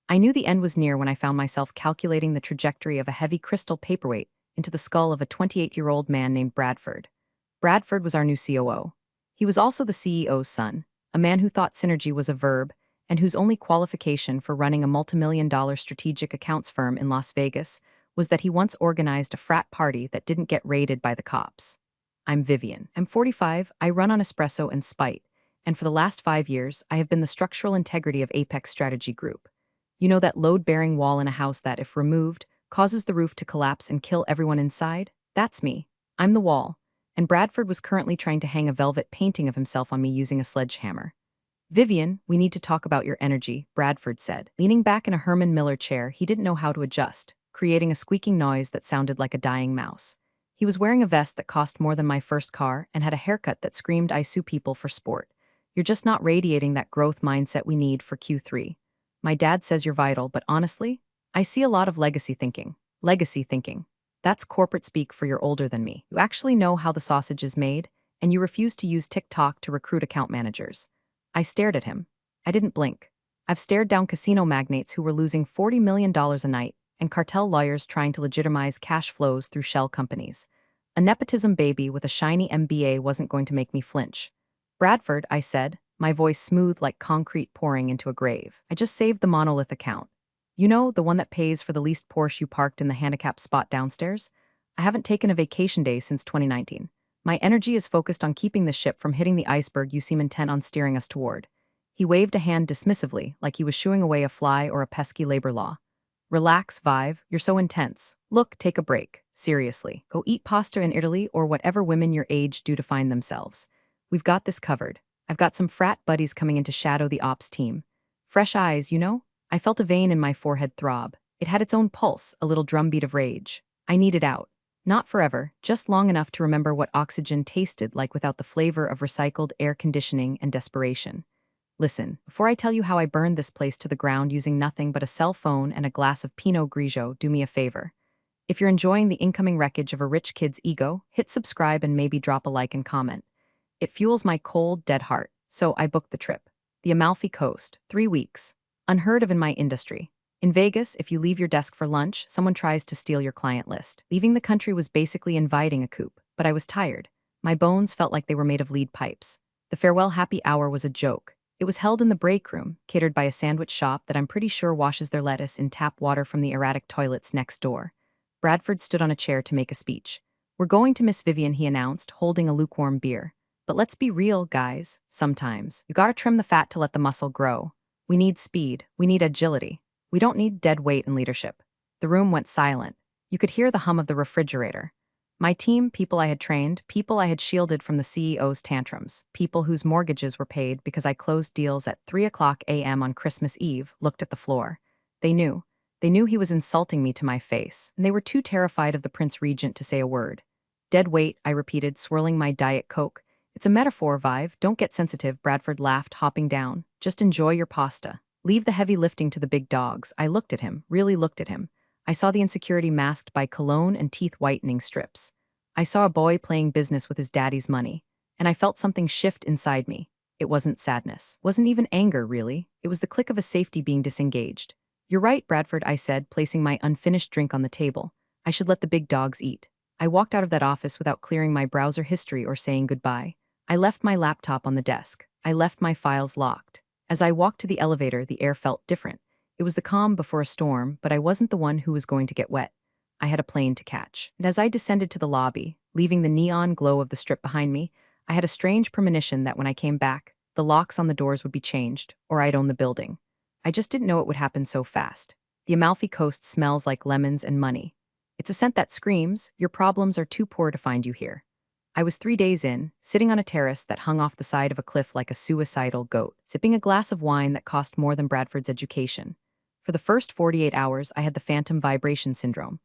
I knew the end was near when I found myself calculating the trajectory of a heavy crystal paperweight into the skull of a 28-year-old man named Bradford. Bradford was our new COO. He was also the CEO's son, a man who thought synergy was a verb and whose only qualification for running a multimillion-dollar strategic accounts firm in Las Vegas was that he once organized a frat party that didn't get raided by the cops. I'm Vivian. I'm 45, I run on espresso and spite, and for the last 5 years, I have been the structural integrity of Apex Strategy Group. You know that load-bearing wall in a house that, if removed, causes the roof to collapse and kill everyone inside? That's me. I'm the wall. And Bradford was currently trying to hang a velvet painting of himself on me using a sledgehammer. Vivian, we need to talk about your energy, Bradford said. Leaning back in a Herman Miller chair, he didn't know how to adjust, creating a squeaking noise that sounded like a dying mouse. He was wearing a vest that cost more than my first car and had a haircut that screamed I sue people for sport. You're just not radiating that growth mindset we need for Q3. My dad says you're vital, but honestly, I see a lot of legacy thinking. Legacy thinking. That's corporate speak for you're older than me. You actually know how the sausage is made, and you refuse to use TikTok to recruit account managers. I stared at him. I didn't blink. I've stared down casino magnates who were losing $40 million a night and cartel lawyers trying to legitimize cash flows through shell companies. A nepotism baby with a shiny MBA wasn't going to make me flinch. Bradford, I said, my voice smooth like concrete pouring into a grave. I just saved the monolith account. You know, the one that pays for the leased Porsche you parked in the handicap spot downstairs? I haven't taken a vacation day since 2019. My energy is focused on keeping the ship from hitting the iceberg you seem intent on steering us toward. He waved a hand dismissively, like he was shooing away a fly or a pesky labor law. Relax, Vive, you're so intense. Look, take a break. Seriously. Go eat pasta in Italy or whatever women your age do to find themselves. We've got this covered. I've got some frat buddies coming in to shadow the ops team. Fresh eyes, you know? I felt a vein in my forehead throb. It had its own pulse, a little drumbeat of rage. I needed out. Not forever, just long enough to remember what oxygen tasted like without the flavor of recycled air conditioning and desperation. Listen, before I tell you how I burned this place to the ground using nothing but a cell phone and a glass of Pinot Grigio, do me a favor. If you're enjoying the incoming wreckage of a rich kid's ego, hit subscribe and maybe drop a like and comment. It fuels my cold, dead heart, so I booked the trip. The Amalfi Coast, 3 weeks. Unheard of in my industry. In Vegas, if you leave your desk for lunch, someone tries to steal your client list. Leaving the country was basically inviting a coup, but I was tired. My bones felt like they were made of lead pipes. The farewell happy hour was a joke. It was held in the break room, catered by a sandwich shop that I'm pretty sure washes their lettuce in tap water from the erratic toilets next door. Bradford stood on a chair to make a speech. We're going to Miss Vivian, he announced, holding a lukewarm beer. But let's be real, guys. Sometimes, you gotta trim the fat to let the muscle grow. We need speed. We need agility. We don't need dead weight and leadership. The room went silent. You could hear the hum of the refrigerator. My team, people I had trained, people I had shielded from the CEO's tantrums, people whose mortgages were paid because I closed deals at 3 a.m. on Christmas Eve, looked at the floor. They knew. They knew he was insulting me to my face, and they were too terrified of the Prince Regent to say a word. Dead weight, I repeated, swirling my Diet Coke. It's a metaphor, Vive. Don't get sensitive, Bradford laughed, hopping down. Just enjoy your pasta. Leave the heavy lifting to the big dogs. I looked at him, really looked at him. I saw the insecurity masked by cologne and teeth-whitening strips. I saw a boy playing business with his daddy's money, and I felt something shift inside me. It wasn't sadness. Wasn't even anger, really. It was the click of a safety being disengaged. You're right, Bradford, I said, placing my unfinished drink on the table. I should let the big dogs eat. I walked out of that office without clearing my browser history or saying goodbye. I left my laptop on the desk. I left my files locked. As I walked to the elevator, the air felt different. It was the calm before a storm, but I wasn't the one who was going to get wet. I had a plane to catch. And as I descended to the lobby, leaving the neon glow of the strip behind me, I had a strange premonition that when I came back, the locks on the doors would be changed, or I'd own the building. I just didn't know it would happen so fast. The Amalfi Coast smells like lemons and money. It's a scent that screams, your problems are too poor to find you here. I was 3 days in, sitting on a terrace that hung off the side of a cliff like a suicidal goat, sipping a glass of wine that cost more than Bradford's education. For the first 48 hours, I had the phantom vibration syndrome.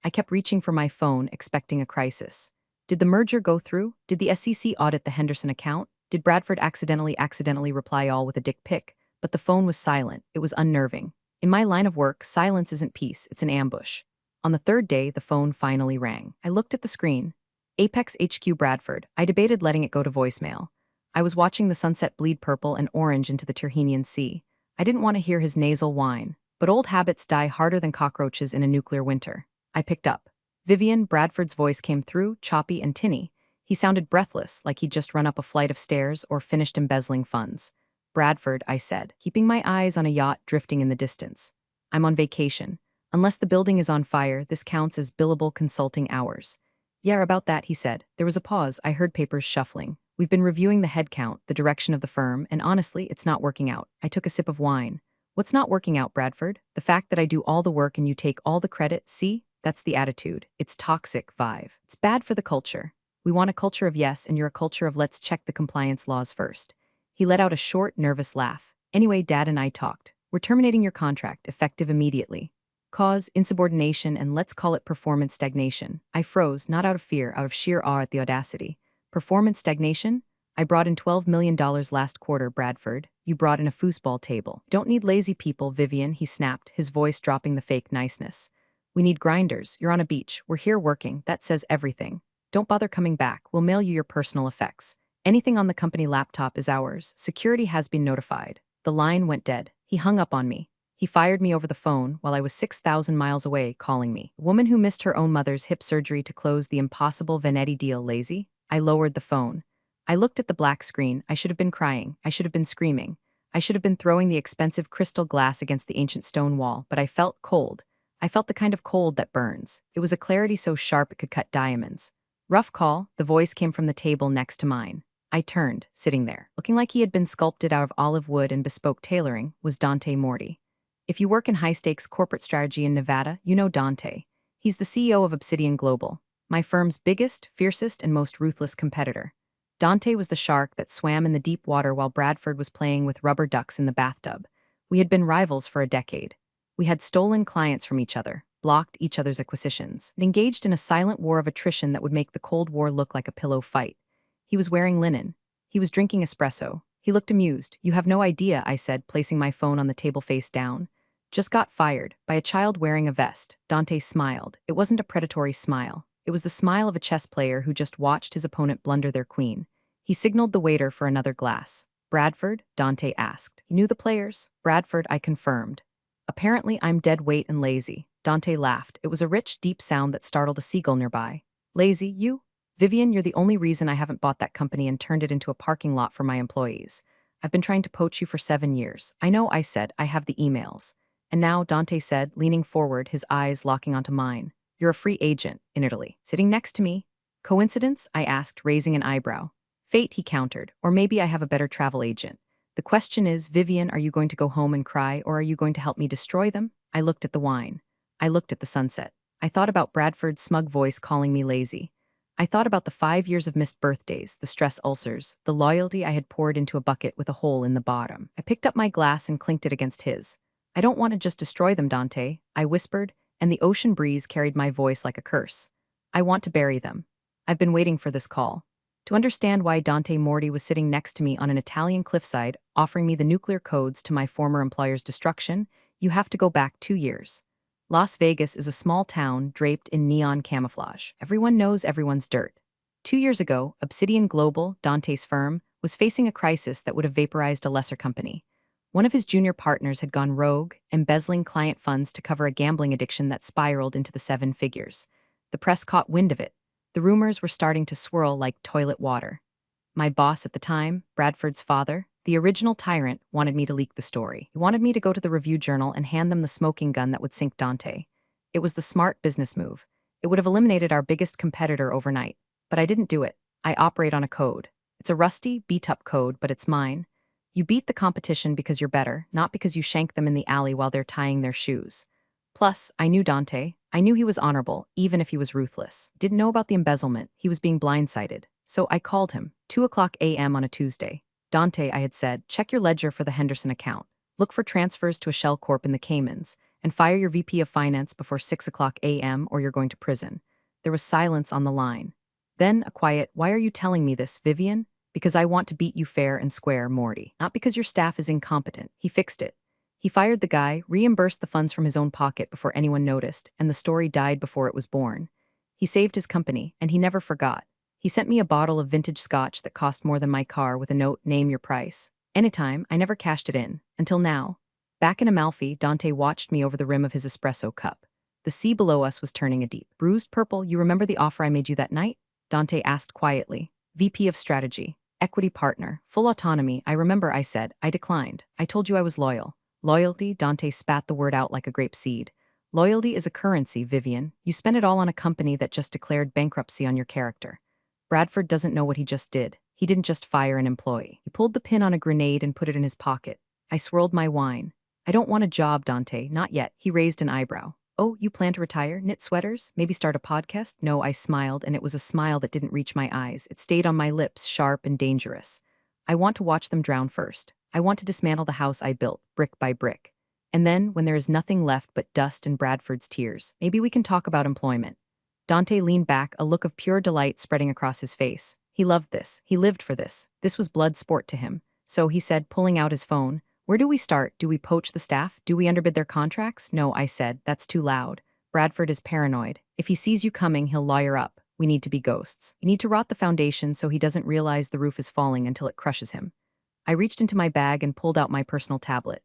I kept reaching for my phone, expecting a crisis. Did the merger go through? Did the SEC audit the Henderson account? Did Bradford accidentally reply all with a dick pic? But the phone was silent. It was unnerving. In my line of work, silence isn't peace, it's an ambush. On the third day, the phone finally rang. I looked at the screen. Apex HQ Bradford. I debated letting it go to voicemail. I was watching the sunset bleed purple and orange into the Tyrrhenian Sea. I didn't want to hear his nasal whine, but old habits die harder than cockroaches in a nuclear winter. I picked up. Vivian, Bradford's voice came through, choppy and tinny. He sounded breathless, like he'd just run up a flight of stairs or finished embezzling funds. Bradford, I said, keeping my eyes on a yacht drifting in the distance. I'm on vacation. Unless the building is on fire, this counts as billable consulting hours. Yeah, about that, he said. There was a pause. I heard papers shuffling. We've been reviewing the headcount, the direction of the firm, and honestly, it's not working out. I took a sip of wine. What's not working out, Bradford? The fact that I do all the work and you take all the credit, see? That's the attitude. It's toxic vibe. It's bad for the culture. We want a culture of yes, and you're a culture of let's check the compliance laws first. He let out a short, nervous laugh. Anyway, Dad and I talked. We're terminating your contract, effective immediately. Cause, insubordination, and let's call it performance stagnation. I froze, not out of fear, out of sheer awe at the audacity. Performance stagnation? I brought in $12 million last quarter, Bradford. You brought in a foosball table. Don't need lazy people, Vivian, he snapped, his voice dropping the fake niceness. We need grinders. You're on a beach. We're here working. That says everything. Don't bother coming back. We'll mail you your personal effects. Anything on the company laptop is ours. Security has been notified. The line went dead. He hung up on me. He fired me over the phone while I was 6,000 miles away calling me. A woman who missed her own mother's hip surgery to close the impossible Venetti deal lazy? I lowered the phone. I looked at the black screen. I should have been crying. I should have been screaming. I should have been throwing the expensive crystal glass against the ancient stone wall, but I felt cold. I felt the kind of cold that burns. It was a clarity so sharp it could cut diamonds. Rough call, the voice came from the table next to mine. I turned, sitting there, looking like he had been sculpted out of olive wood and bespoke tailoring, was Dante Morty. If you work in high-stakes corporate strategy in Nevada, you know Dante. He's the CEO of Obsidian Global, my firm's biggest, fiercest, and most ruthless competitor. Dante was the shark that swam in the deep water while Bradford was playing with rubber ducks in the bathtub. We had been rivals for a decade. We had stolen clients from each other, blocked each other's acquisitions, and engaged in a silent war of attrition that would make the Cold War look like a pillow fight. He was wearing linen. He was drinking espresso. He looked amused. You have no idea, I said, placing my phone on the table face down. Just got fired, by a child wearing a vest. Dante smiled. It wasn't a predatory smile. It was the smile of a chess player who just watched his opponent blunder their queen. He signaled the waiter for another glass. Bradford? Dante asked. He knew the players. Bradford, I confirmed. Apparently, I'm dead weight and lazy. Dante laughed. It was a rich, deep sound that startled a seagull nearby. Lazy, you? Vivian, you're the only reason I haven't bought that company and turned it into a parking lot for my employees. I've been trying to poach you for 7 years. I know, I said. I have the emails. And now, Dante said, leaning forward, his eyes locking onto mine. You're a free agent in Italy, sitting next to me. Coincidence? I asked, raising an eyebrow. Fate, he countered. Or maybe I have a better travel agent. The question is, Vivian, are you going to go home and cry, or are you going to help me destroy them? I looked at the wine. I looked at the sunset. I thought about Bradford's smug voice calling me lazy. I thought about the 5 years of missed birthdays, the stress ulcers, the loyalty I had poured into a bucket with a hole in the bottom. I picked up my glass and clinked it against his. I don't want to just destroy them, Dante, I whispered, and the ocean breeze carried my voice like a curse. I want to bury them. I've been waiting for this call. To understand why Dante Morty was sitting next to me on an Italian cliffside, offering me the nuclear codes to my former employer's destruction, you have to go back 2 years. Las Vegas is a small town draped in neon camouflage. Everyone knows everyone's dirt. 2 years ago, Obsidian Global, Dante's firm, was facing a crisis that would have vaporized a lesser company. One of his junior partners had gone rogue, embezzling client funds to cover a gambling addiction that spiraled into the 7 figures. The press caught wind of it. The rumors were starting to swirl like toilet water. My boss at the time, Bradford's father, the original tyrant, wanted me to leak the story. He wanted me to go to the Review Journal and hand them the smoking gun that would sink Dante. It was the smart business move. It would have eliminated our biggest competitor overnight. But I didn't do it. I operate on a code. It's a rusty, beat-up code, but it's mine. You beat the competition because you're better, not because you shank them in the alley while they're tying their shoes. Plus, I knew Dante. I knew he was honorable, even if he was ruthless. Didn't know about the embezzlement. He was being blindsided. So I called him, 2:00 a.m. on a Tuesday. Dante, I had said, check your ledger for the Henderson account. Look for transfers to a shell corp in the Caymans, and fire your VP of Finance before 6:00 a.m. or you're going to prison. There was silence on the line. Then a quiet, why are you telling me this, Vivian? Because I want to beat you fair and square, Morty. Not because your staff is incompetent. He fixed it. He fired the guy, reimbursed the funds from his own pocket before anyone noticed, and the story died before it was born. He saved his company, and he never forgot. He sent me a bottle of vintage scotch that cost more than my car with a note, name your price. Anytime, I never cashed it in. Until now. Back in Amalfi, Dante watched me over the rim of his espresso cup. The sea below us was turning a deep, bruised purple. You remember the offer I made you that night? Dante asked quietly. VP of Strategy, equity partner, full autonomy. I remember, I said. I declined. I told you I was loyal. Loyalty? Dante spat the word out like a grape seed. Loyalty is a currency, Vivian. You spend it all on a company that just declared bankruptcy on your character. Bradford doesn't know what he just did. He didn't just fire an employee. He pulled the pin on a grenade and put it in his pocket. I swirled my wine. I don't want a job, Dante, not yet. He raised an eyebrow. Oh, you plan to retire? Knit sweaters? Maybe start a podcast? No, I smiled, and it was a smile that didn't reach my eyes. It stayed on my lips, sharp and dangerous. I want to watch them drown first. I want to dismantle the house I built, brick by brick. And then, when there is nothing left but dust and Bradford's tears, maybe we can talk about employment. Dante leaned back, a look of pure delight spreading across his face. He loved this. He lived for this. This was blood sport to him. So he said, pulling out his phone, where do we start? Do we poach the staff? Do we underbid their contracts? No, I said, that's too loud. Bradford is paranoid. If he sees you coming, he'll lawyer up. We need to be ghosts. You need to rot the foundation so he doesn't realize the roof is falling until it crushes him. I reached into my bag and pulled out my personal tablet.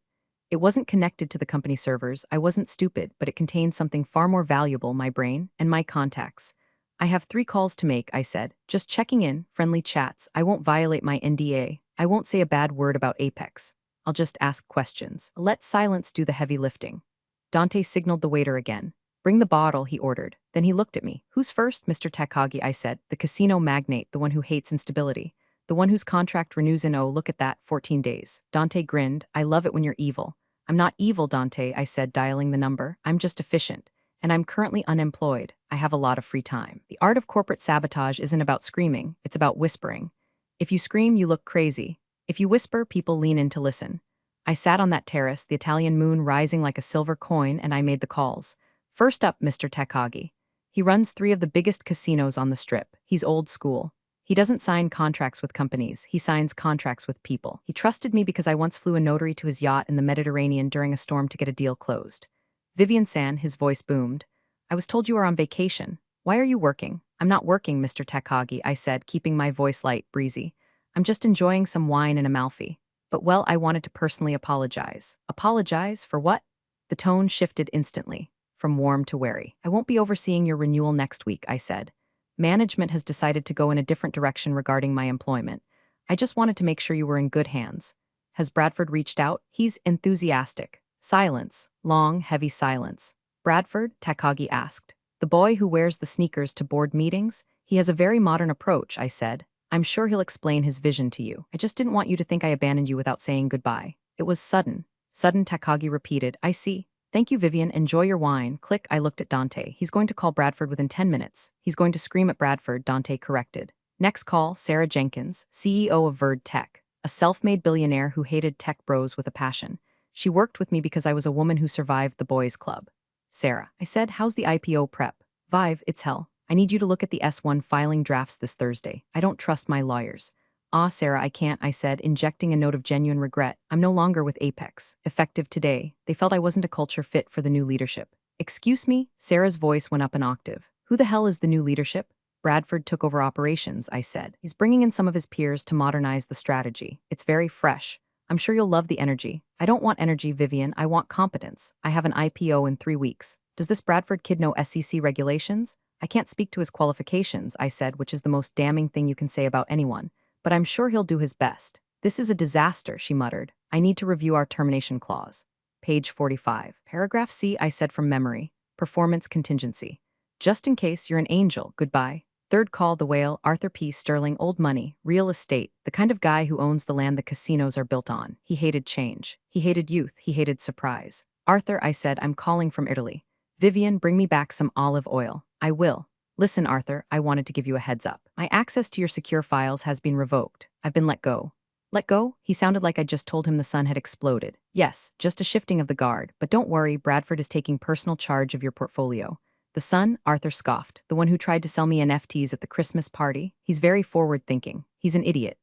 It wasn't connected to the company servers. I wasn't stupid, but it contained something far more valuable, my brain and my contacts. I have 3 calls to make, I said. Just checking in, friendly chats. I won't violate my NDA. I won't say a bad word about Apex. I'll just ask questions. Let silence do the heavy lifting. Dante signaled the waiter again. Bring the bottle, he ordered. Then he looked at me. Who's first, Mr. Takagi, I said. The casino magnate, the one who hates instability. The one whose contract renews in, oh, look at that, 14 days. Dante grinned. I love it when you're evil. I'm not evil, Dante, I said, dialing the number. I'm just efficient. And I'm currently unemployed. I have a lot of free time. The art of corporate sabotage isn't about screaming. It's about whispering. If you scream, you look crazy. If you whisper, people lean in to listen. I sat on that terrace, the Italian moon rising like a silver coin, and I made the calls. First up, Mr. Takagi. He runs 3 of the biggest casinos on the Strip. He's old school. He doesn't sign contracts with companies. He signs contracts with people. He trusted me because I once flew a notary to his yacht in the Mediterranean during a storm to get a deal closed. Vivian-san, his voice boomed. I was told you were on vacation. Why are you working? I'm not working, Mr. Takagi, I said, keeping my voice light, breezy. I'm just enjoying some wine in Amalfi. But well, I wanted to personally apologize. Apologize for what? The tone shifted instantly, from warm to wary. I won't be overseeing your renewal next week, I said. Management has decided to go in a different direction regarding my employment. I just wanted to make sure you were in good hands. Has Bradford reached out? He's enthusiastic. Silence. Long, heavy silence. Bradford? Takagi asked. The boy who wears the sneakers to board meetings? He has a very modern approach, I said. I'm sure he'll explain his vision to you. I just didn't want you to think I abandoned you without saying goodbye. It was sudden. Sudden, Takagi repeated. I see. Thank you, Vivian. Enjoy your wine. Click, I looked at Dante. He's going to call Bradford within 10 minutes. He's going to scream at Bradford, Dante corrected. Next call, Sarah Jenkins, CEO of Verd Tech, a self-made billionaire who hated tech bros with a passion. She worked with me because I was a woman who survived the boys' club. Sarah, I said, how's the IPO prep? Vive, it's hell. I need you to look at the S1 filing drafts this Thursday. I don't trust my lawyers. Ah, Sarah, I can't, I said, injecting a note of genuine regret. I'm no longer with Apex. Effective today. They felt I wasn't a culture fit for the new leadership. Excuse me? Sarah's voice went up an octave. Who the hell is the new leadership? Bradford took over operations, I said. He's bringing in some of his peers to modernize the strategy. It's very fresh. I'm sure you'll love the energy. I don't want energy, Vivian. I want competence. I have an IPO in 3 weeks. Does this Bradford kid know SEC regulations? I can't speak to his qualifications, I said, which is the most damning thing you can say about anyone. But I'm sure he'll do his best. This is a disaster, she muttered. I need to review our termination clause. Page 45. Paragraph C, I said from memory. Performance contingency. Just in case you're an angel, goodbye. Third call, the whale, Arthur P. Sterling, old money, real estate, the kind of guy who owns the land the casinos are built on. He hated change. He hated youth. He hated surprise. Arthur, I said, I'm calling from Italy. Vivian, bring me back some olive oil. I will. Listen, Arthur, I wanted to give you a heads up. My access to your secure files has been revoked. I've been let go. Let go? He sounded like I'd just told him the sun had exploded. Yes, just a shifting of the guard. But don't worry, Bradford is taking personal charge of your portfolio. The son? Arthur scoffed. The one who tried to sell me NFTs at the Christmas party? He's very forward-thinking. He's an idiot.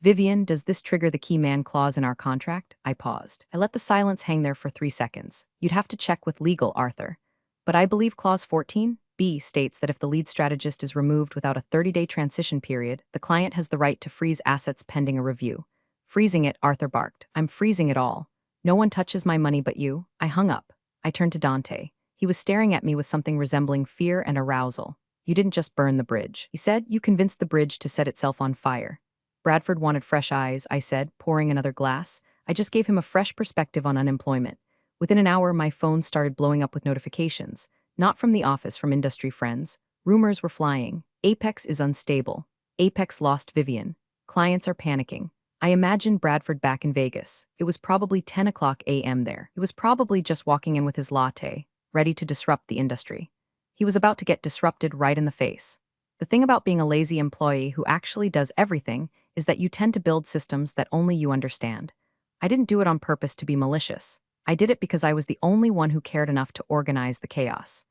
Vivian, does this trigger the key man clause in our contract? I paused. I let the silence hang there for 3 seconds. You'd have to check with legal, Arthur. But I believe clause 14b states that if the lead strategist is removed without a 30-day transition period, the client has the right to freeze assets pending a review. Freezing it, Arthur barked. I'm freezing it all. No one touches my money but you. I hung up. I turned to Dante. He was staring at me with something resembling fear and arousal. You didn't just burn the bridge, he said. You convinced the bridge to set itself on fire. Bradford wanted fresh eyes, I said, pouring another glass. I just gave him a fresh perspective on unemployment. Within an hour, my phone started blowing up with notifications. Not from the office, from industry friends. Rumors were flying. Apex is unstable. Apex lost Vivian. Clients are panicking. I imagined Bradford back in Vegas. It was probably 10 o'clock a.m. there. He was probably just walking in with his latte, ready to disrupt the industry. He was about to get disrupted right in the face. The thing about being a lazy employee who actually does everything is that you tend to build systems that only you understand. I didn't do it on purpose to be malicious. I did it because I was the only one who cared enough to organize the chaos.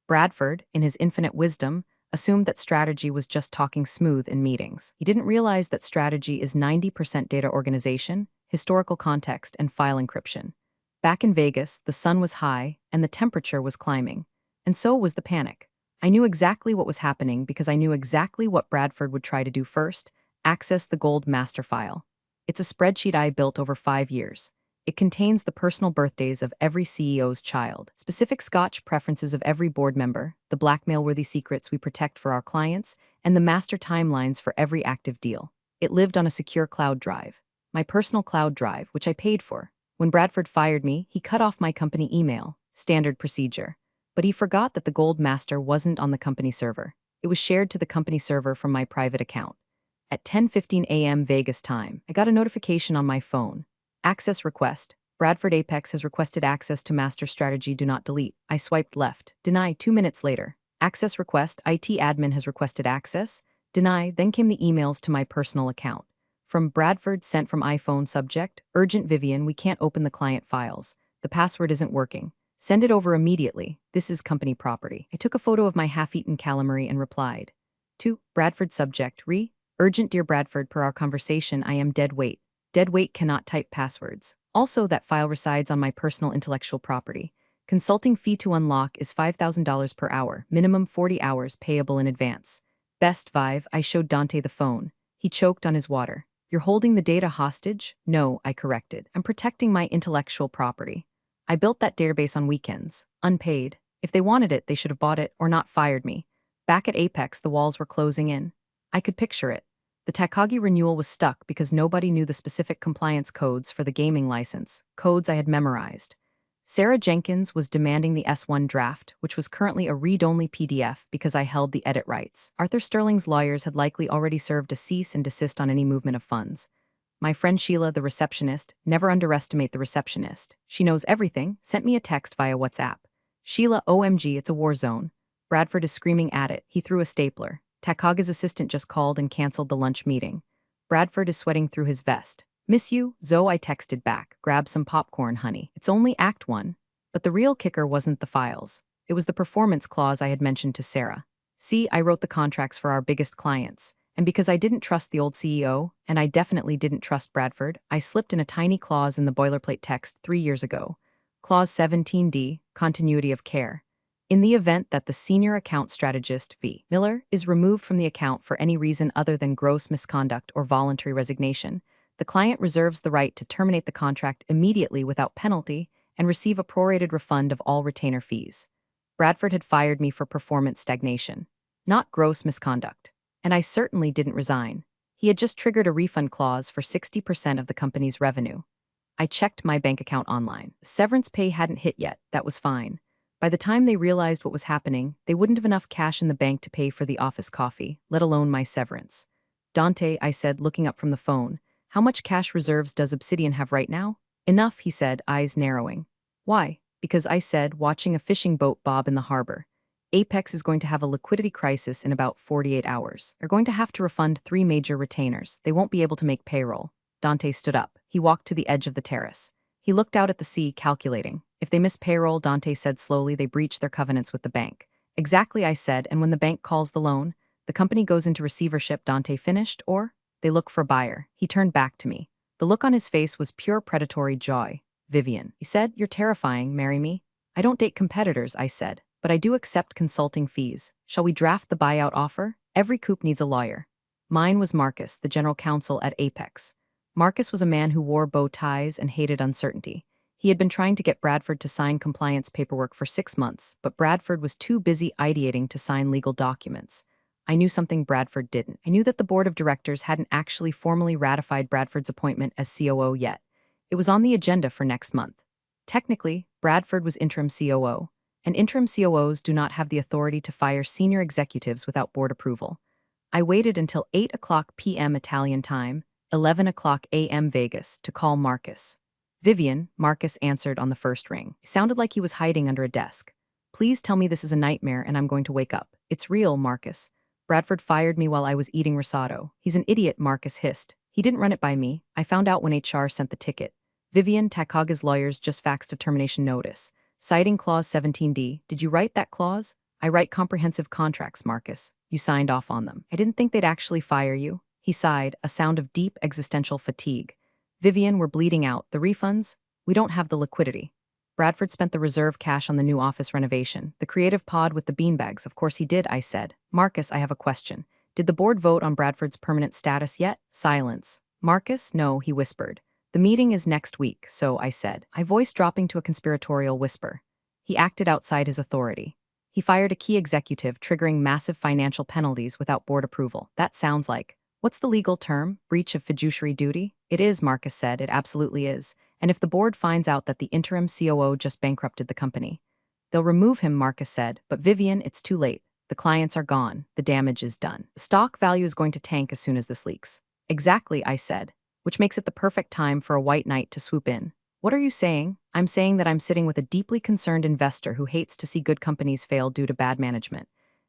Bradford, in his infinite wisdom, assumed that strategy was just talking smooth in meetings. He didn't realize that strategy is 90% data organization, historical context, and file encryption. Back in Vegas, the sun was high and the temperature was climbing. And so was the panic. I knew exactly what was happening because I knew exactly what Bradford would try to do first: access the gold master file. It's a spreadsheet I built over 5 years. It contains the personal birthdays of every CEO's child, specific Scotch preferences of every board member, the blackmail-worthy secrets we protect for our clients, and the master timelines for every active deal. It lived on a secure cloud drive, my personal cloud drive, which I paid for. When Bradford fired me, he cut off my company email, standard procedure. But he forgot that the gold master wasn't on the company server. It was shared to the company server from my private account. At 10:15 a.m. Vegas time, I got a notification on my phone. Access request. Bradford Apex has requested access to master strategy, do not delete. I swiped left. Deny. 2 minutes later. Access request. IT admin has requested access. Deny. Then came the emails to my personal account. From Bradford, sent from iPhone, subject: urgent Vivian, we can't open the client files. The password isn't working. Send it over immediately. This is company property. I took a photo of my half-eaten calamari and replied. To Bradford, subject: urgent dear Bradford, per our conversation, I am dead weight. Dead weight cannot type passwords. Also, that file resides on my personal intellectual property. Consulting fee to unlock is $5,000 per hour, minimum 40 hours, payable in advance. Best Vive, I showed Dante the phone. He choked on his water. You're holding the data hostage? No, I corrected. I'm protecting my intellectual property. I built that database on weekends, unpaid. If they wanted it, they should have bought it or not fired me. Back at Apex, the walls were closing in. I could picture it. The Takeover renewal was stuck because nobody knew the specific compliance codes for the gaming license, codes I had memorized. Sarah Jenkins was demanding the S1 draft, which was currently a read-only PDF because I held the edit rights. Arthur Sterling's lawyers had likely already served a cease and desist on any movement of funds. My friend Sheila, the receptionist, never underestimate the receptionist. She knows everything, sent me a text via WhatsApp. Sheila, OMG, it's a war zone. Bradford is screaming at it. He threw a stapler. Takaga's assistant just called and canceled the lunch meeting. Bradford is sweating through his vest. Miss you, Zoe, I texted back. Grab some popcorn, honey. It's only Act 1. But the real kicker wasn't the files. It was the performance clause I had mentioned to Sarah. See, I wrote the contracts for our biggest clients. And because I didn't trust the old CEO, and I definitely didn't trust Bradford, I slipped in a tiny clause in the boilerplate text 3 years ago. Clause 17D, continuity of care. In the event that the senior account strategist, V. Miller, is removed from the account for any reason other than gross misconduct or voluntary resignation, the client reserves the right to terminate the contract immediately without penalty and receive a prorated refund of all retainer fees. Bradford had fired me for performance stagnation, not gross misconduct. And I certainly didn't resign. He had just triggered a refund clause for 60% of the company's revenue. I checked my bank account online. Severance pay hadn't hit yet, that was fine. By the time they realized what was happening, they wouldn't have enough cash in the bank to pay for the office coffee, let alone my severance. Dante, I said, looking up from the phone, how much cash reserves does Obsidian have right now? Enough, he said, eyes narrowing. Why? Because I said, watching a fishing boat bob in the harbor. Apex is going to have a liquidity crisis in about 48 hours. They're going to have to refund 3 major retainers. They won't be able to make payroll. Dante stood up. He walked to the edge of the terrace. He looked out at the sea, calculating. If they miss payroll, Dante said slowly, they breach their covenants with the bank. Exactly, I said, and when the bank calls the loan, the company goes into receivership, Dante finished, or they look for a buyer. He turned back to me. The look on his face was pure predatory joy. Vivian, he said, you're terrifying, marry me. I don't date competitors, I said, but I do accept consulting fees. Shall we draft the buyout offer? Every coup needs a lawyer. Mine was Marcus, the general counsel at Apex. Marcus was a man who wore bow ties and hated uncertainty. He had been trying to get Bradford to sign compliance paperwork for 6 months, but Bradford was too busy ideating to sign legal documents. I knew something Bradford didn't. I knew that the board of directors hadn't actually formally ratified Bradford's appointment as COO yet. It was on the agenda for next month. Technically, Bradford was interim COO, and interim COOs do not have the authority to fire senior executives without board approval. I waited until 8 p.m. Italian time, 11 a.m. Vegas, to call Marcus. Vivian, Marcus answered on the first ring. It sounded like he was hiding under a desk. Please tell me this is a nightmare and I'm going to wake up. It's real, Marcus. Bradford fired me while I was eating risotto. He's an idiot, Marcus hissed. He didn't run it by me. I found out when HR sent the ticket. Vivian, Takaga's lawyers just faxed a termination notice. Citing Clause 17D, did you write that clause? I write comprehensive contracts, Marcus. You signed off on them. I didn't think they'd actually fire you. He sighed, a sound of deep existential fatigue. Vivian, we're bleeding out. The refunds? We don't have the liquidity. Bradford spent the reserve cash on the new office renovation. The creative pod with the beanbags, of course he did, I said. Marcus, I have a question. Did the board vote on Bradford's permanent status yet? Silence. Marcus? No, he whispered. The meeting is next week, so I said, my voice dropping to a conspiratorial whisper. He acted outside his authority. He fired a key executive, triggering massive financial penalties without board approval. That sounds like, what's the legal term? Breach of fiduciary duty? It is, Marcus said, it absolutely is. And if the board finds out that the interim COO just bankrupted the company, they'll remove him, Marcus said. But Vivian, it's too late. The clients are gone. The damage is done. The stock value is going to tank as soon as this leaks. Exactly, I said, which makes it the perfect time for a white knight to swoop in. What are you saying? I'm saying that I'm sitting with a deeply concerned investor who hates to see good companies fail due to bad management.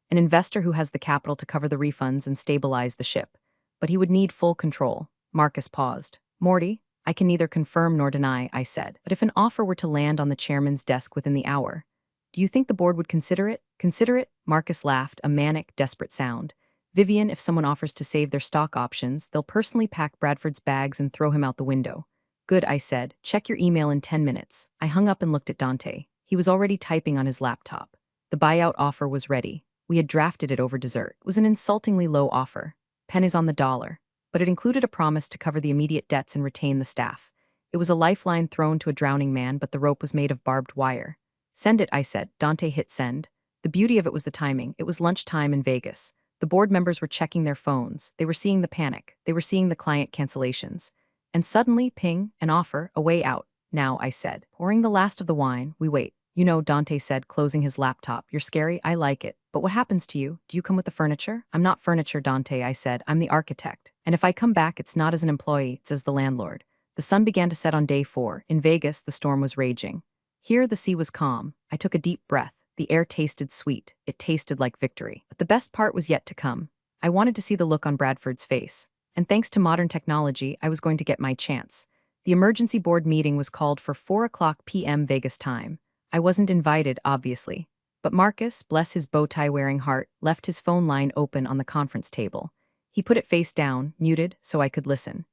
An investor who has the capital to cover the refunds and stabilize the ship. But he would need full control. Marcus paused. Morty, I can neither confirm nor deny, I said. But if an offer were to land on the chairman's desk within the hour, do you think the board would consider it? Consider it? Marcus laughed, a manic, desperate sound. Vivian, if someone offers to save their stock options, they'll personally pack Bradford's bags and throw him out the window. Good, I said. Check your email in 10 minutes. I hung up and looked at Dante. He was already typing on his laptop. The buyout offer was ready. We had drafted it over dessert. It was an insultingly low offer. Pennies on the dollar. But it included a promise to cover the immediate debts and retain the staff. It was a lifeline thrown to a drowning man, but the rope was made of barbed wire. Send it, I said. Dante hit send. The beauty of it was the timing. It was lunchtime in Vegas. The board members were checking their phones. They were seeing the panic. They were seeing the client cancellations. And suddenly, ping, an offer, a way out. Now, I said, pouring the last of the wine, we wait. You know, Dante said, closing his laptop. You're scary, I like it. But what happens to you? Do you come with the furniture? I'm not furniture, Dante, I said. I'm the architect. And if I come back, it's not as an employee, it's as the landlord. The sun began to set on day 4. In Vegas, the storm was raging. Here, the sea was calm. I took a deep breath. The air tasted sweet. It tasted like victory. But the best part was yet to come. I wanted to see the look on Bradford's face. And thanks to modern technology, I was going to get my chance. The emergency board meeting was called for 4 p.m. Vegas time. I wasn't invited, obviously. But Marcus, bless his bow-tie-wearing heart, left his phone line open on the conference table. He put it face down, muted, so I could listen.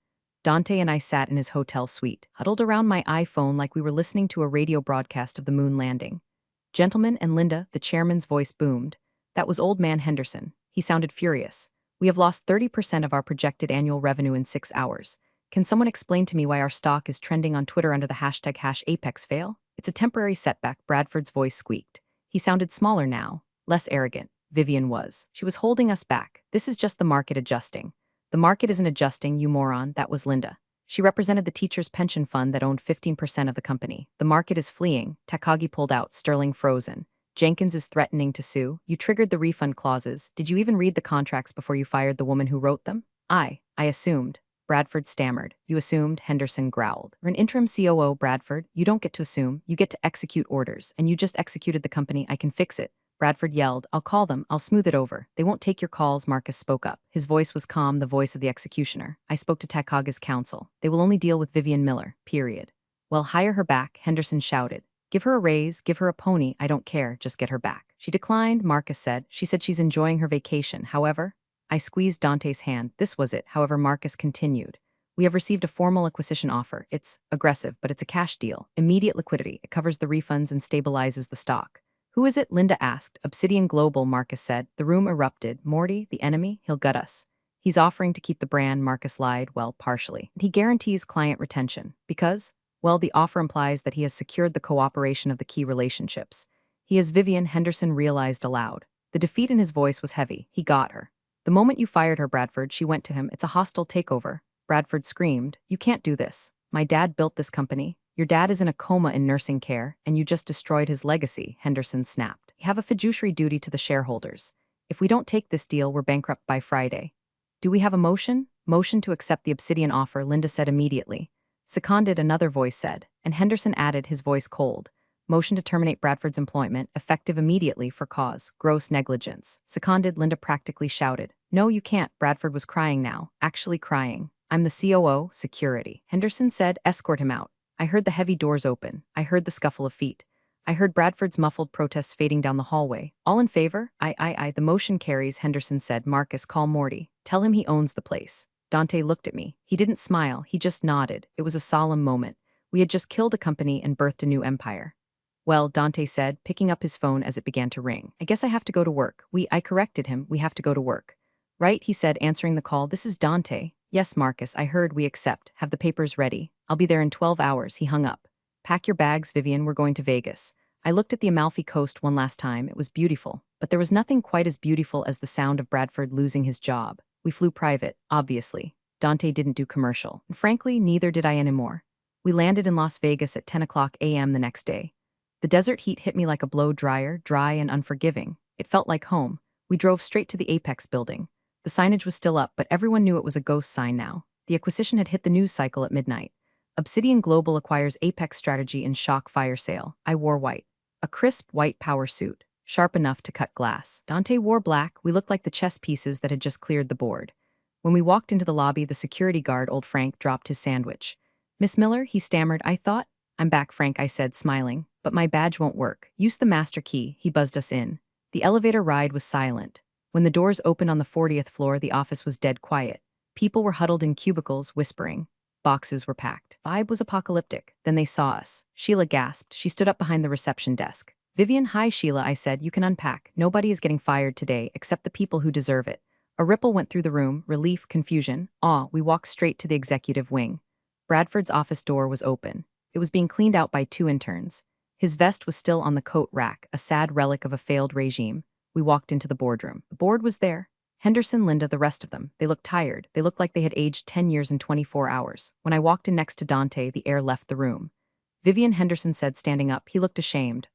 Dante and I sat in his hotel suite, huddled around my iPhone like we were listening to a radio broadcast of the moon landing. Gentlemen and Linda, the chairman's voice boomed. That was Old Man Henderson. He sounded furious. We have lost 30% of our projected annual revenue in 6 hours. Can someone explain to me why our stock is trending on Twitter under the hashtag #ApexFail? It's a temporary setback, Bradford's voice squeaked. He sounded smaller now, less arrogant. Vivian was. She was holding us back. This is just the market adjusting. The market isn't adjusting, you moron, that was Linda. She represented the teachers' pension fund that owned 15% of the company. The market is fleeing. Takagi pulled out, sterling frozen. Jenkins is threatening to sue. You triggered the refund clauses. Did you even read the contracts before you fired the woman who wrote them? I assumed. Bradford stammered. You assumed, Henderson growled. You're an interim COO, Bradford. You don't get to assume. You get to execute orders. And you just executed the company. I can fix it. Bradford yelled. I'll call them. I'll smooth it over. They won't take your calls, Marcus spoke up. His voice was calm, the voice of the executioner. I spoke to Takaga's counsel. They will only deal with Vivian Miller, period. Well, hire her back, Henderson shouted. Give her a raise, give her a pony, I don't care, just get her back. She declined, Marcus said. She said she's enjoying her vacation, however. I squeezed Dante's hand. This was it, however, Marcus continued. We have received a formal acquisition offer. It's aggressive, but it's a cash deal. Immediate liquidity. It covers the refunds and stabilizes the stock. Who is it? Linda asked. Obsidian Global, Marcus said. The room erupted. Morty, the enemy, he'll gut us. He's offering to keep the brand, Marcus lied, well, partially. He guarantees client retention. Because? Well, the offer implies that he has secured the cooperation of the key relationships. He is Vivian, Henderson realized aloud. The defeat in his voice was heavy. He got her. The moment you fired her, Bradford, she went to him. It's a hostile takeover. Bradford screamed, "You can't do this. My dad built this company. Your dad is in a coma in nursing care, and you just destroyed his legacy," Henderson snapped. "You have a fiduciary duty to the shareholders. If we don't take this deal, we're bankrupt by Friday." "Do we have a motion?" "Motion to accept the Obsidian offer," Linda said immediately. Seconded, another voice said, and Henderson added, his voice cold. "Motion to terminate Bradford's employment, effective immediately for cause, gross negligence." Seconded, Linda practically shouted. "No, you can't." Bradford was crying now, actually crying. "I'm the COO, security." Henderson said, "Escort him out." I heard the heavy doors open. I heard the scuffle of feet. I heard Bradford's muffled protests fading down the hallway. "All in favor?" I. The motion carries," Henderson said. "Marcus, call Morty. Tell him he owns the place." Dante looked at me. He didn't smile, he just nodded. It was a solemn moment. We had just killed a company and birthed a new empire. "Well," Dante said, picking up his phone as it began to ring. "I guess I have to go to work." I corrected him. "We have to go to work." "Right," he said, answering the call. "This is Dante." "Yes, Marcus, I heard. We accept. Have the papers ready. I'll be there in 12 hours. He hung up. "Pack your bags, Vivian. We're going to Vegas." I looked at the Amalfi Coast one last time. It was beautiful. But there was nothing quite as beautiful as the sound of Bradford losing his job. We flew private, obviously. Dante didn't do commercial. And frankly, neither did I anymore. We landed in Las Vegas at 10 a.m. the next day. The desert heat hit me like a blow dryer, dry and unforgiving. It felt like home. We drove straight to the Apex building. The signage was still up, but everyone knew it was a ghost sign now. The acquisition had hit the news cycle at midnight. Obsidian Global acquires Apex Strategy in shock fire sale. I wore white. A crisp white power suit, sharp enough to cut glass. Dante wore black. We looked like the chess pieces that had just cleared the board. When we walked into the lobby, the security guard, old Frank, dropped his sandwich. "Miss Miller," he stammered, "I thought—" "I'm back, Frank," I said, smiling. "But my badge won't work." "Use the master key." He buzzed us in. The elevator ride was silent. When the doors opened on the 40th floor, the office was dead quiet. People were huddled in cubicles, whispering. Boxes were packed. Vibe was apocalyptic. Then they saw us. Sheila gasped. She stood up behind the reception desk. "Vivian." "Hi, Sheila," I said. "You can unpack. Nobody is getting fired today, except the people who deserve it." A ripple went through the room, relief, confusion, awe. We walked straight to the executive wing. Bradford's office door was open. It was being cleaned out by 2 interns. His vest was still on the coat rack, a sad relic of a failed regime. We walked into the boardroom. The board was there. Henderson, Linda, the rest of them. They looked tired. They looked like they had aged 10 years in 24 hours. When I walked in next to Dante, the air left the room. "Vivian," Henderson said, standing up. He looked ashamed.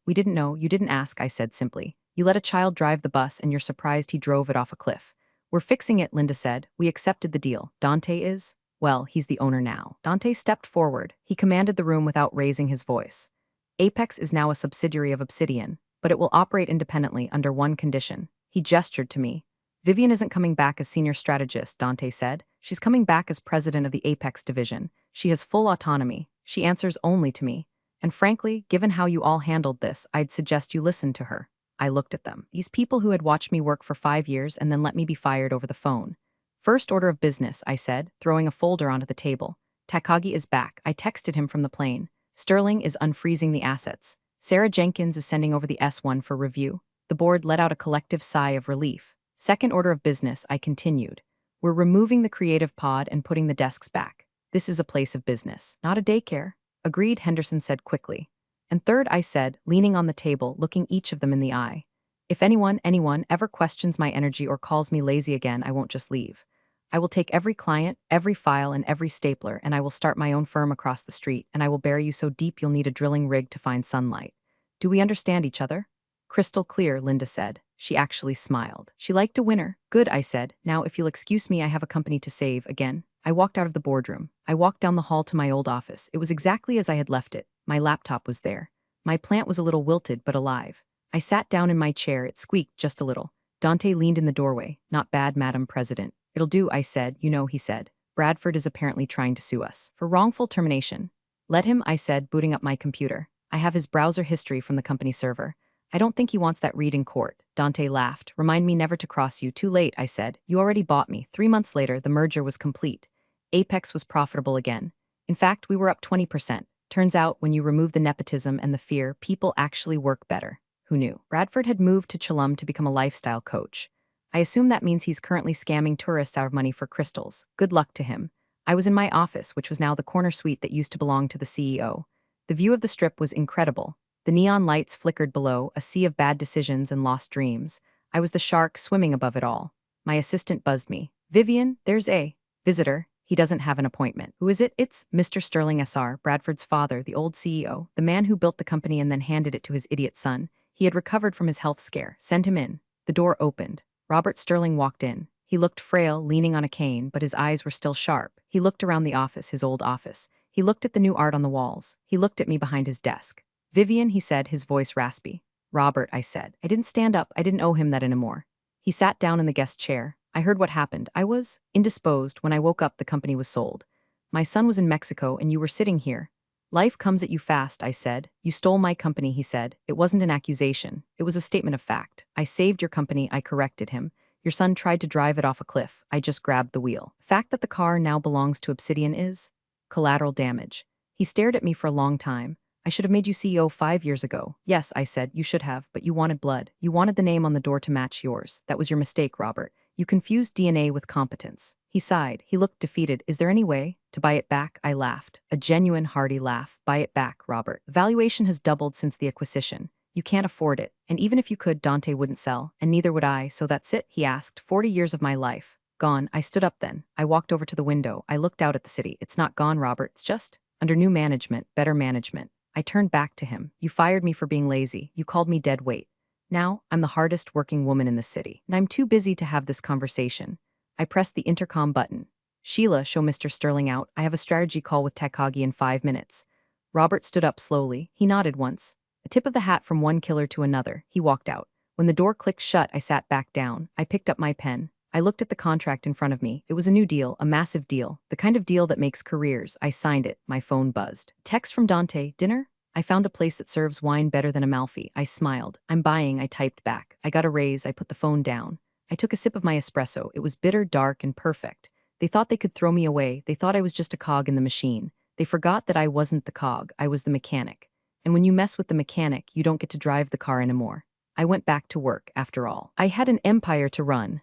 "We didn't know. You didn't ask," I said simply. "You let a child drive the bus and you're surprised he drove it off a cliff." "We're fixing it," Linda said. "We accepted the deal." "Dante is?" "Well, he's the owner now." Dante stepped forward. He commanded the room without raising his voice. "Apex is now a subsidiary of Obsidian, but it will operate independently under one condition." He gestured to me. "Vivian isn't coming back as senior strategist," Dante said. "She's coming back as president of the Apex division. She has full autonomy. She answers only to me. And frankly, given how you all handled this, I'd suggest you listen to her." I looked at them. These people who had watched me work for 5 years and then let me be fired over the phone. "First order of business," I said, throwing a folder onto the table. "Takagi is back." I texted him from the plane. "Sterling is unfreezing the assets. Sarah Jenkins is sending over the S1 for review." The board let out a collective sigh of relief. "Second order of business," I continued. "We're removing the creative pod and putting the desks back. This is a place of business, not a daycare." "Agreed," Henderson said quickly. "And third," I said, leaning on the table, looking each of them in the eye. "If anyone ever questions my energy or calls me lazy again, I won't just leave. I will take every client, every file, and every stapler, and I will start my own firm across the street, and I will bury you so deep you'll need a drilling rig to find sunlight. Do we understand each other?" "Crystal clear," Linda said. She actually smiled. She liked a winner. "Good," I said. "Now, if you'll excuse me, I have a company to save again." I walked out of the boardroom. I walked down the hall to my old office. It was exactly as I had left it. My laptop was there. My plant was a little wilted but alive. I sat down in my chair. It squeaked just a little. Dante leaned in the doorway. "Not bad, Madam President." "It'll do," I said. "You know," he said. "Bradford is apparently trying to sue us for wrongful termination." "Let him," I said, booting up my computer. I have his browser history from the company server. "I don't think he wants that read in court." Dante laughed. "Remind me never to cross you." "Too late," I said. "You already bought me." 3 months later, the merger was complete. Apex was profitable again. In fact, we were up 20%. Turns out, when you remove the nepotism and the fear, people actually work better. Who knew? Bradford had moved to Chelum to become a lifestyle coach. I assume that means he's currently scamming tourists out of money for crystals. Good luck to him. I was in my office, which was now the corner suite that used to belong to the CEO. The view of the strip was incredible. The neon lights flickered below, a sea of bad decisions and lost dreams. I was the shark swimming above it all. My assistant buzzed me. "Vivian, there's a visitor. He doesn't have an appointment." "Who is it?" "It's Mr. Sterling SR, Bradford's father, the old CEO, the man who built the company and then handed it to his idiot son. He had recovered from his health scare. Send him in." The door opened. Robert Sterling walked in. He looked frail, leaning on a cane, but his eyes were still sharp. He looked around the office, his old office. He looked at the new art on the walls. He looked at me behind his desk. "Vivian," he said, his voice raspy. "Robert," I said. I didn't stand up. I didn't owe him that anymore. He sat down in the guest chair. I heard what happened. I was indisposed. When I woke up, the company was sold. My son was in Mexico, and you were sitting here. "Life comes at you fast," I said. "You stole my company," he said. It wasn't an accusation. It was a statement of fact. "I saved your company," I corrected him. "Your son tried to drive it off a cliff. I just grabbed the wheel. The fact that the car now belongs to Obsidian is collateral damage." He stared at me for a long time. "I should have made you CEO 5 years ago." "Yes," I said, "you should have, but you wanted blood. You wanted the name on the door to match yours. That was your mistake, Robert. You confused DNA with competence." He sighed. He looked defeated. "Is there any way to buy it back?" I laughed. A genuine, hearty laugh. "Buy it back, Robert. Valuation has doubled since the acquisition. You can't afford it. And even if you could, Dante wouldn't sell, and neither would I, so that's it?" He asked. 40 years of my life. Gone. I stood up then. I walked over to the window. I looked out at the city. "It's not gone, Robert. It's just under new management, better management." I turned back to him. "You fired me for being lazy. You called me dead weight. Now, I'm the hardest working woman in the city. And I'm too busy to have this conversation." I pressed the intercom button. "Sheila, show Mr. Sterling out. I have a strategy call with Takagi in 5 minutes." Robert stood up slowly. He nodded once. A tip of the hat from one killer to another. He walked out. When the door clicked shut, I sat back down. I picked up my pen. I looked at the contract in front of me. It was a new deal, a massive deal, the kind of deal that makes careers. I signed it. My phone buzzed. Text from Dante. "Dinner? I found a place that serves wine better than Amalfi." I smiled. "I'm buying," I typed back. I got a raise. I put the phone down. I took a sip of my espresso. It was bitter, dark, and perfect. They thought they could throw me away. They thought I was just a cog in the machine. They forgot that I wasn't the cog. I was the mechanic. And when you mess with the mechanic, you don't get to drive the car anymore. I went back to work, after all. I had an empire to run.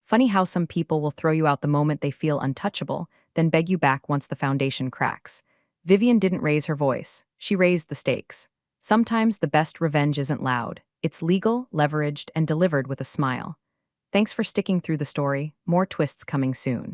Funny how some people will throw you out the moment they feel untouchable, then beg you back once the foundation cracks. Vivian didn't raise her voice. She raised the stakes. Sometimes the best revenge isn't loud. It's legal, leveraged, and delivered with a smile. Thanks for sticking through the story. More twists coming soon.